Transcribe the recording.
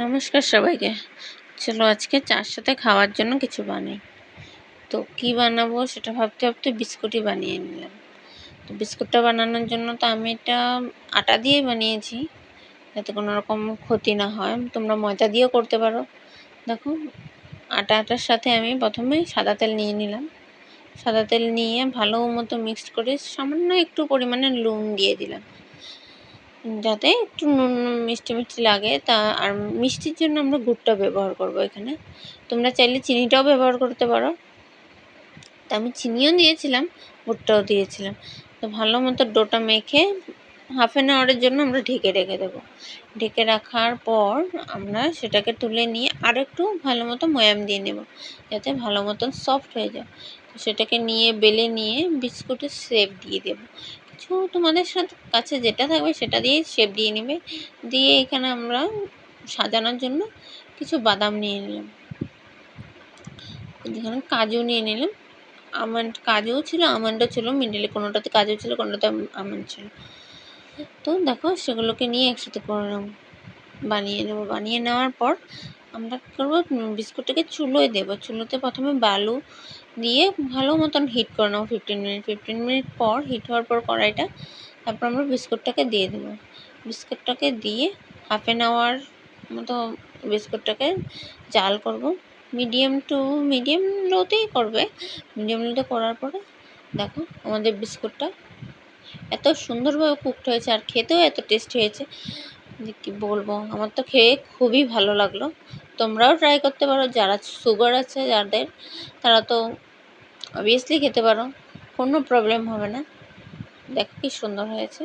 নমস্কার সবাইকে। চলো আজকে চার সাথে খাওয়ার জন্য কিছু বানাই। তো কি বানাবো সেটা ভাবতে ভাবতে বিস্কুটই বানিয়ে নিলাম। তো বিস্কুটটা বানানোর জন্য তো আমি এটা আটা দিয়েই বানিয়েছি, যাতে কোনো রকম ক্ষতি না হয়। তোমরা ময়দা দিয়েও করতে পারো। দেখো, আটাটার সাথে আমি প্রথমেই সাদা তেল নিয়ে নিলাম। সাদা তেল নিয়ে ভালো মতো মিক্সড করে সামান্য একটু পরিমাণে নুন দিয়ে দিলাম, যাতে একটু নুন মিষ্টি মিষ্টি লাগে। আর মিষ্টির জন্য আমরা গুড়টা ব্যবহার করব এখানে। তোমরা চাইলে চিনিটাও ব্যবহার করতে পারো। তা আমি চিনিও দিয়েছিলাম, গুড়টাও দিয়েছিলাম। তো ভালো মতো ডোটা মেখে ½ জন্য আমরা ঢেকে রেখে দেবো। ঢেকে রাখার পর আমরা সেটাকে তুলে নিয়ে আরেকটু ভালো মতো ময়াম দিয়ে নেব, যাতে ভালো মতন সফট হয়ে যায়। তো সেটাকে নিয়ে বেলে নিয়ে বিস্কুটের শেপ দিয়ে দেবো। কিছু তোমাদের কাছে যেটা থাকবে সেটা দিয়ে শেপ দিয়ে নেবে। দিয়ে এখানে আমরা সাজানোর জন্য কিছু বাদাম নিয়ে নিলাম, যেখানে কাজু নিয়ে নিলাম। কাজুও ছিল, আমন্ডও ছিল, মিডিলে কোনোটাতে কাজু ছিল, কোনোটাতে আমন্ড ছিল। তো দেখো, সেগুলোকে নিয়ে একসাথে করে বানিয়ে নেব। বানিয়ে নেওয়ার পর আমরা কী করবো, বিস্কুটটাকে চুলোয় দেবো। চুলোতে প্রথমে বালু দিয়ে ভালো মতন হিট করে নেবো 15 মিনিট পর হিট হওয়ার পর কড়াইটা, তারপর আমরা বিস্কুটটাকে দিয়ে দেবো। বিস্কুটটাকে দিয়ে ½ মতো বিস্কুটটাকে জাল করব। মিডিয়াম লোতেই করবে। মিডিয়াম লোতে করার পরে দেখো, আমাদের বিস্কুটটা এত সুন্দরভাবে কুকড হয়েছে আর খেতেও এত টেস্টি হয়েছে যে কী বলবো। আমার তো খেয়ে খুবই ভালো লাগলো। তোমরাও ট্রাই করতে পারো। যারা সুগার আছে যাদের, তারা তো অবভিয়াসলি খেতে পারো, কোনো প্রবলেম হবে না। দেখো কি সুন্দর হয়েছে।